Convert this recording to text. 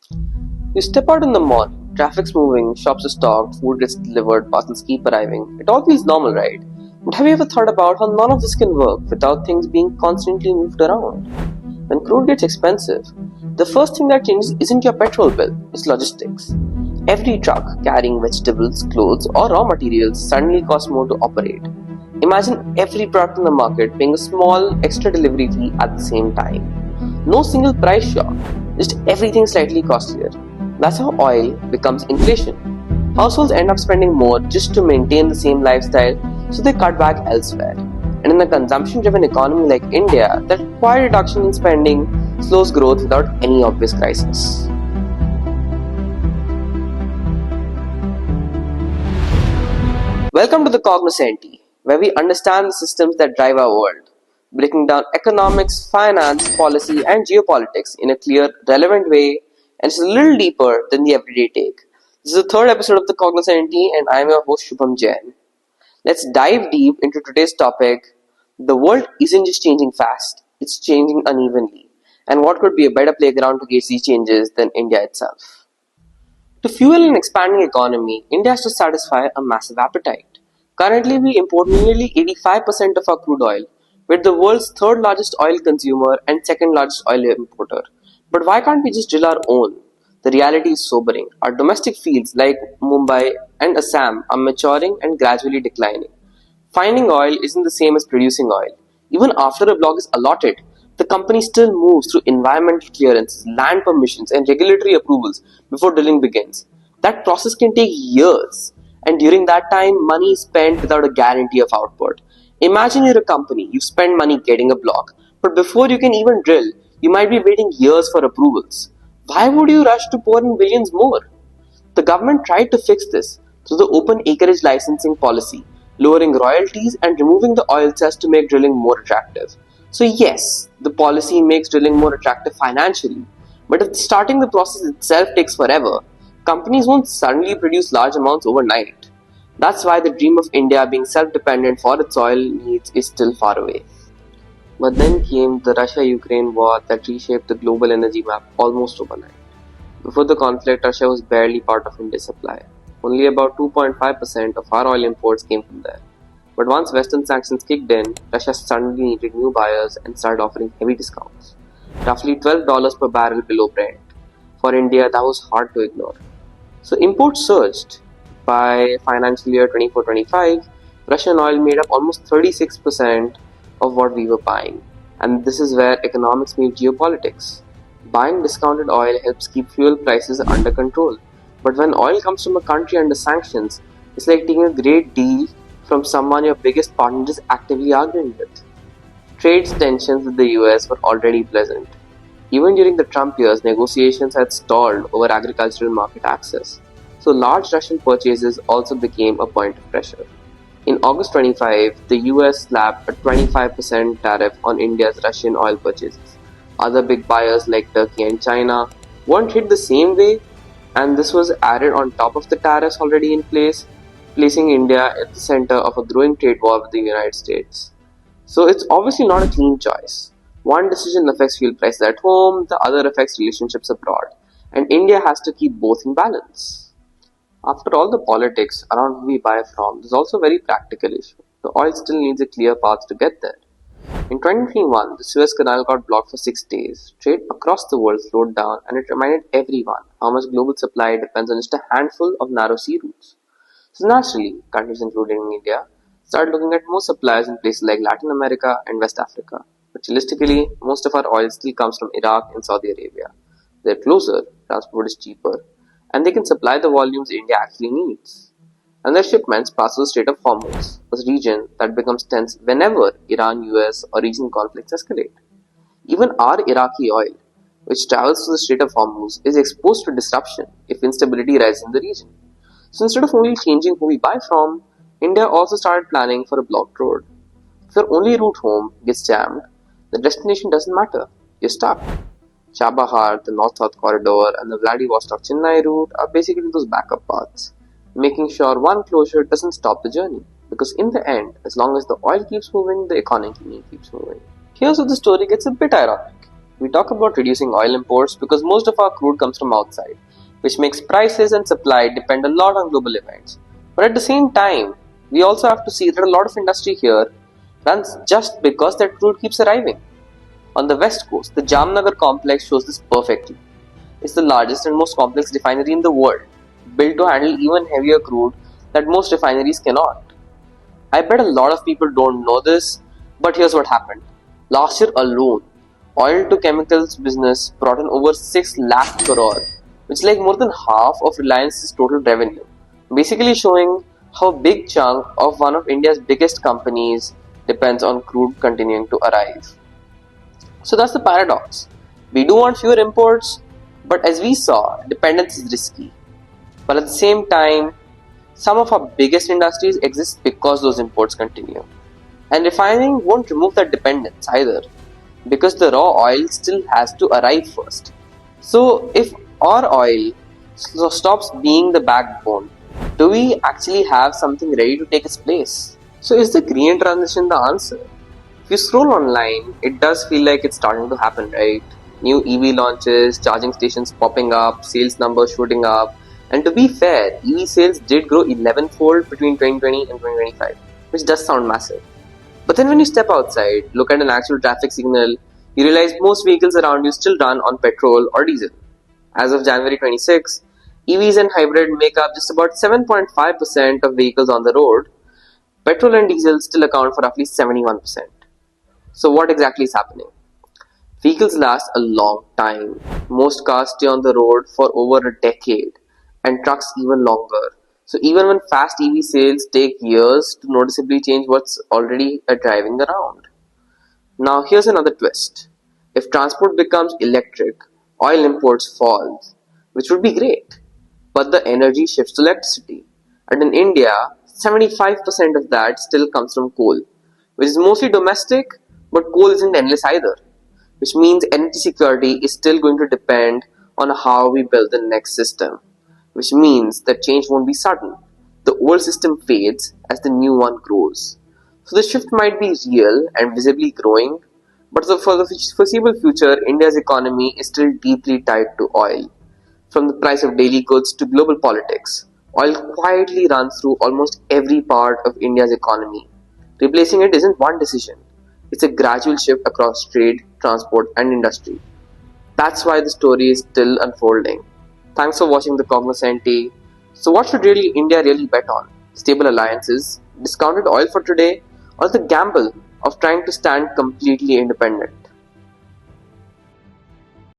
You step out in the mall, traffic's moving, shops are stocked, food gets delivered, parcels keep arriving. It all feels normal, right? But have you ever thought about how none of this can work without things being constantly moved around? When crude gets expensive, the first thing that changes isn't your petrol bill, it's logistics. Every truck carrying vegetables, clothes, or raw materials suddenly costs more to operate. Imagine every product in the market paying a small extra delivery fee at the same time. No single price shock, just everything slightly costlier. That's how oil becomes inflation. Households end up spending more just to maintain the same lifestyle, so they cut back elsewhere. And in a consumption driven economy like India, that quiet reduction in spending slows growth without any obvious crisis. Welcome to the Cognoscenti, where we understand the systems that drive our world, breaking down economics, finance, policy, and geopolitics in a clear, relevant way, and it's a little deeper than the everyday take. This is the third episode of the Cognoscenti, and I'm your host Shubham Jain. Let's dive deep into today's topic. The world isn't just changing fast, it's changing unevenly. And what could be a better playground to gauge these changes than India itself? To fuel an expanding economy, India has to satisfy a massive appetite. Currently, we import nearly 85% of our crude oil. We're the world's third largest oil consumer and second largest oil importer. But why can't we just drill our own? The reality is sobering. Our domestic fields like Mumbai and Assam are maturing and gradually declining. Finding oil isn't the same as producing oil. Even after a block is allotted, the company still moves through environmental clearances, land permissions, and regulatory approvals before drilling begins. That process can take years, and during that time, money is spent without a guarantee of output. Imagine you're a company, you spend money getting a block, but before you can even drill, you might be waiting years for approvals. Why would you rush to pour in billions more? The government tried to fix this through the open acreage licensing policy, lowering royalties and removing the oil cess to make drilling more attractive. So, yes, the policy makes drilling more attractive financially, but if starting the process itself takes forever, companies won't suddenly produce large amounts overnight. That's why the dream of India being self dependent for its oil needs is still far away. But then came the Russia Ukraine war that reshaped the global energy map almost overnight. Before the conflict, Russia was barely part of India's supply. Only about 2.5% of our oil imports came from there. But once Western sanctions kicked in, Russia suddenly needed new buyers and started offering heavy discounts. Roughly $12 per barrel below Brent. For India, that was hard to ignore. So imports surged. By financial year 24-25, Russian oil made up almost 36% of what we were buying. And this is where economics meet geopolitics. Buying discounted oil helps keep fuel prices under control. But when oil comes from a country under sanctions, it's like taking a great deal from someone your biggest partner is actively arguing with. Trade tensions with the US were already pleasant. Even during the Trump years, negotiations had stalled over agricultural market access. So large Russian purchases also became a point of pressure. In August 25, the US slapped a 25% tariff on India's Russian oil purchases. Other big buyers like Turkey and China weren't hit the same way, and this was added on top of the tariffs already in place, placing India at the center of a growing trade war with the United States. So it's obviously not a clean choice. One decision affects fuel prices at home, the other affects relationships abroad, and India has to keep both in balance. After all the politics around who we buy from, there's also a very practical issue. The oil still needs a clear path to get there. In 2021, the Suez Canal got blocked for 6 days. Trade across the world slowed down, and it reminded everyone how much global supply depends on just a handful of narrow sea routes. So naturally, countries including India started looking at more suppliers in places like Latin America and West Africa. But realistically, most of our oil still comes from Iraq and Saudi Arabia. They're closer, transport is cheaper, and they can supply the volumes India actually needs. And their shipments pass through the Strait of Hormuz, a region that becomes tense whenever Iran, US, or regional conflicts escalate. Even our Iraqi oil, which travels through the Strait of Hormuz, is exposed to disruption if instability rises in the region. So instead of only changing who we buy from, India also started planning for a blocked road. If your only route home gets jammed, the destination doesn't matter. You're stuck. Chabahar, the North-South corridor, and the Vladivostok-Chennai route are basically those backup paths, making sure one closure doesn't stop the journey. Because in the end, as long as the oil keeps moving, the economy keeps moving. Here's where the story gets a bit ironic. We talk about reducing oil imports because most of our crude comes from outside, which makes prices and supply depend a lot on global events. But at the same time, we also have to see that a lot of industry here runs just because that crude keeps arriving. On the west coast, the Jamnagar complex shows this perfectly. It's the largest and most complex refinery in the world, built to handle even heavier crude that most refineries cannot. I bet a lot of people don't know this, but here's what happened. Last year alone, oil to chemicals business brought in over 6 lakh crore, which is like more than half of Reliance's total revenue. Basically showing how big chunk of one of India's biggest companies depends on crude continuing to arrive. So that's the paradox. We do want fewer imports, but as we saw, dependence is risky. But at the same time, some of our biggest industries exist because those imports continue. And refining won't remove that dependence either, because the raw oil still has to arrive first. So if our oil stops being the backbone, do we actually have something ready to take its place? So is the green transition the answer? If you scroll online, it does feel like it's starting to happen, right? New EV launches, charging stations popping up, sales numbers shooting up. And to be fair, EV sales did grow 11-fold between 2020 and 2025, which does sound massive. But then when you step outside, look at an actual traffic signal, you realize most vehicles around you still run on petrol or diesel. As of January 26, EVs and hybrid make up just about 7.5% of vehicles on the road. Petrol and diesel still account for roughly 71%. So what exactly is happening? Vehicles last a long time. Most cars stay on the road for over a decade, and trucks even longer. So even when fast EV sales take years to noticeably change what's already driving around. Now here's another twist. If transport becomes electric, oil imports fall, which would be great. But the energy shifts to electricity. And in India, 75% of that still comes from coal, which is mostly domestic, but coal isn't endless either, which means energy security is still going to depend on how we build the next system, which means that change won't be sudden. The old system fades as the new one grows. So the shift might be real and visibly growing, but for the foreseeable future, India's economy is still deeply tied to oil. From the price of daily goods to global politics, oil quietly runs through almost every part of India's economy. Replacing it isn't one decision, it's a gradual shift across trade, transport, and industry. That's why the story is still unfolding. Thanks for watching the Cognoscenti. So what should India really bet on? Stable alliances, discounted oil for today, or the gamble of trying to stand completely independent?